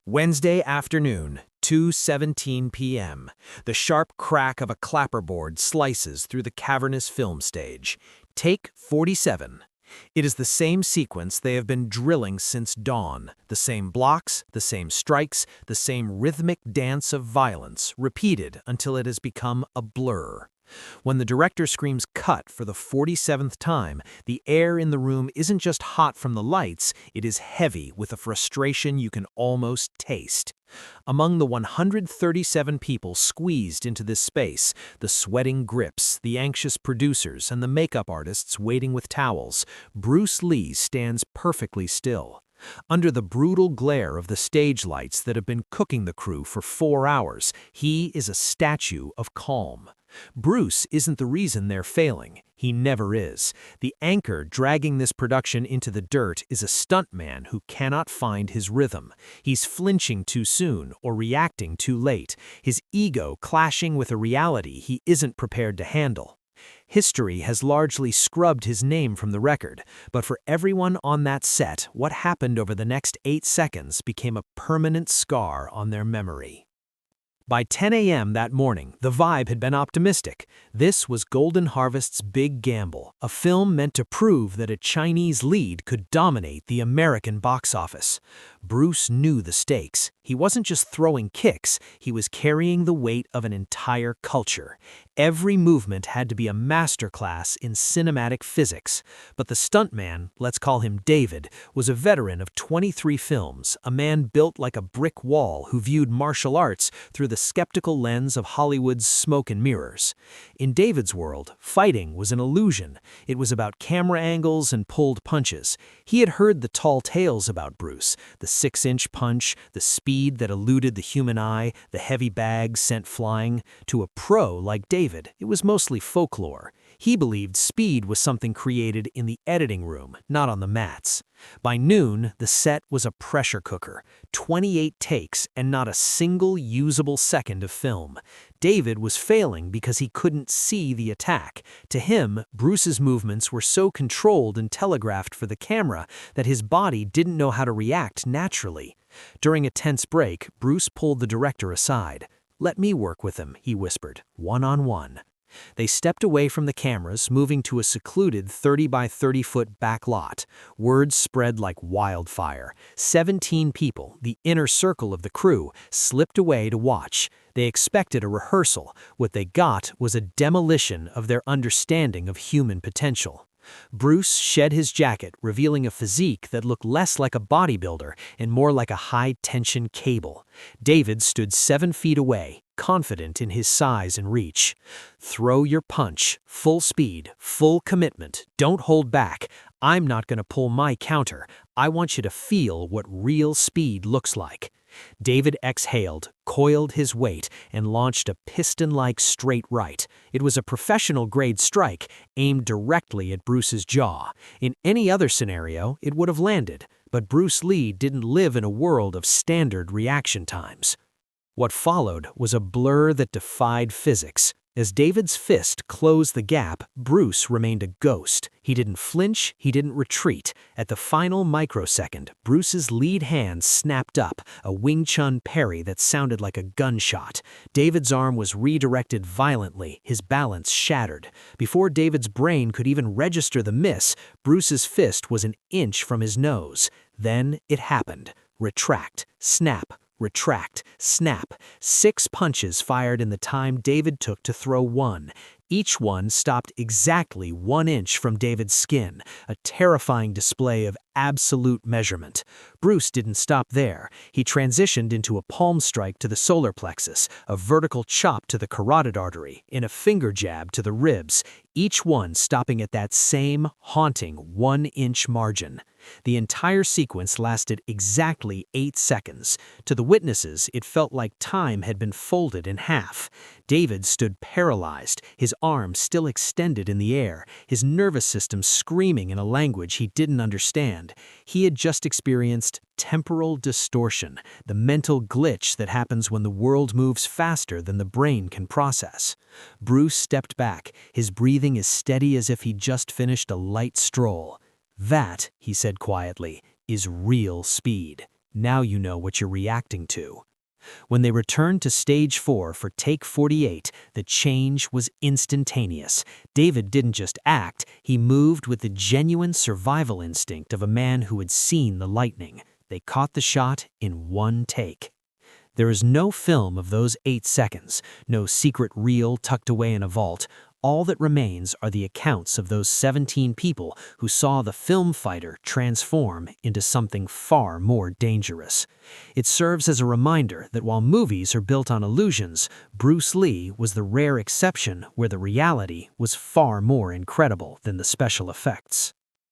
Wednesday afternoon, 2:17 p.m. The sharp crack of a clapperboard slices through the cavernous film stage. Take 47. It is the same sequence they have been drilling since dawn. The same blocks, the same strikes, the same rhythmic dance of violence, repeated until it has become a blur. When the director screams cut for the 47th time, the air in the room isn't just hot from the lights, it is heavy with a frustration you can almost taste. Among the 137 people squeezed into this space, the sweating grips, the anxious producers, and the makeup artists waiting with towels, Bruce Lee stands perfectly still. Under the brutal glare of the stage lights that have been cooking the crew for 4 hours, he is a statue of calm. Bruce isn't the reason they're failing. He never is. The anchor dragging this production into the dirt is a stuntman who cannot find his rhythm. He's flinching too soon or reacting too late, his ego clashing with a reality he isn't prepared to handle. History has largely scrubbed his name from the record, but for everyone on that set, what happened over the next 8 seconds became a permanent scar on their memory. By 10 a.m. that morning, the vibe had been optimistic. This was Golden Harvest's big gamble, a film meant to prove that a Chinese lead could dominate the American box office. Bruce knew the stakes. He wasn't just throwing kicks, he was carrying the weight of an entire culture. Every movement had to be a masterclass in cinematic physics. But the stuntman, let's call him David, was a veteran of 23 films, a man built like a brick wall who viewed martial arts through the skeptical lens of Hollywood's smoke and mirrors. In David's world, fighting was an illusion. It was about camera angles and pulled punches. He had heard the tall tales about Bruce, the 6-inch punch, the speed that eluded the human eye, the heavy bags sent flying. To a pro like David, it was mostly folklore. He believed speed was something created in the editing room, not on the mats. By noon, the set was a pressure cooker, 28 takes and not a single usable second of film. David was failing because he couldn't see the attack. To him, Bruce's movements were so controlled and telegraphed for the camera that his body didn't know how to react naturally. During a tense break, Bruce pulled the director aside. "Let me work with him," he whispered, one-on-one. They stepped away from the cameras, moving to a secluded 30 by 30-foot back lot. Words spread like wildfire. 17 people, the inner circle of the crew, slipped away to watch. They expected a rehearsal. What they got was a demolition of their understanding of human potential. Bruce shed his jacket, revealing a physique that looked less like a bodybuilder and more like a high-tension cable. David stood 7 feet away, confident in his size and reach. "Throw your punch, full speed, full commitment, don't hold back. I'm not going to pull my counter. I want you to feel what real speed looks like." David exhaled, coiled his weight, and launched a piston-like straight right. It was a professional-grade strike, aimed directly at Bruce's jaw. In any other scenario, it would have landed, but Bruce Lee didn't live in a world of standard reaction times. What followed was a blur that defied physics. As David's fist closed the gap, Bruce remained a ghost. He didn't flinch, he didn't retreat. At the final microsecond, Bruce's lead hand snapped up, a Wing Chun parry that sounded like a gunshot. David's arm was redirected violently, his balance shattered. Before David's brain could even register the miss, Bruce's fist was an inch from his nose. Then it happened. Retract, snap, retract, snap. 6 punches fired in the time David took to throw one. Each one stopped exactly 1 inch from David's skin, a terrifying display of absolute measurement. Bruce didn't stop there. He transitioned into a palm strike to the solar plexus, a vertical chop to the carotid artery, and a finger jab to the ribs, each one stopping at that same haunting 1-inch margin. The entire sequence lasted exactly 8 seconds. To the witnesses, it felt like time had been folded in half. David stood paralyzed, his arms still extended in the air, his nervous system screaming in a language he didn't understand. He had just experienced temporal distortion, the mental glitch that happens when the world moves faster than the brain can process. Bruce stepped back, his breathing as steady as if he'd just finished a light stroll. "That," he said quietly, "is real speed." Now you know what you're reacting to. When they returned to stage 4 for take 48, the change was instantaneous. David didn't just act, he moved with the genuine survival instinct of a man who had seen the lightning. They caught the shot in one take. There is no film of those 8 seconds, no secret reel tucked away in a vault. All that remains are the accounts of those 17 people who saw the film fighter transform into something far more dangerous. It serves as a reminder that while movies are built on illusions, Bruce Lee was the rare exception where the reality was far more incredible than the special effects.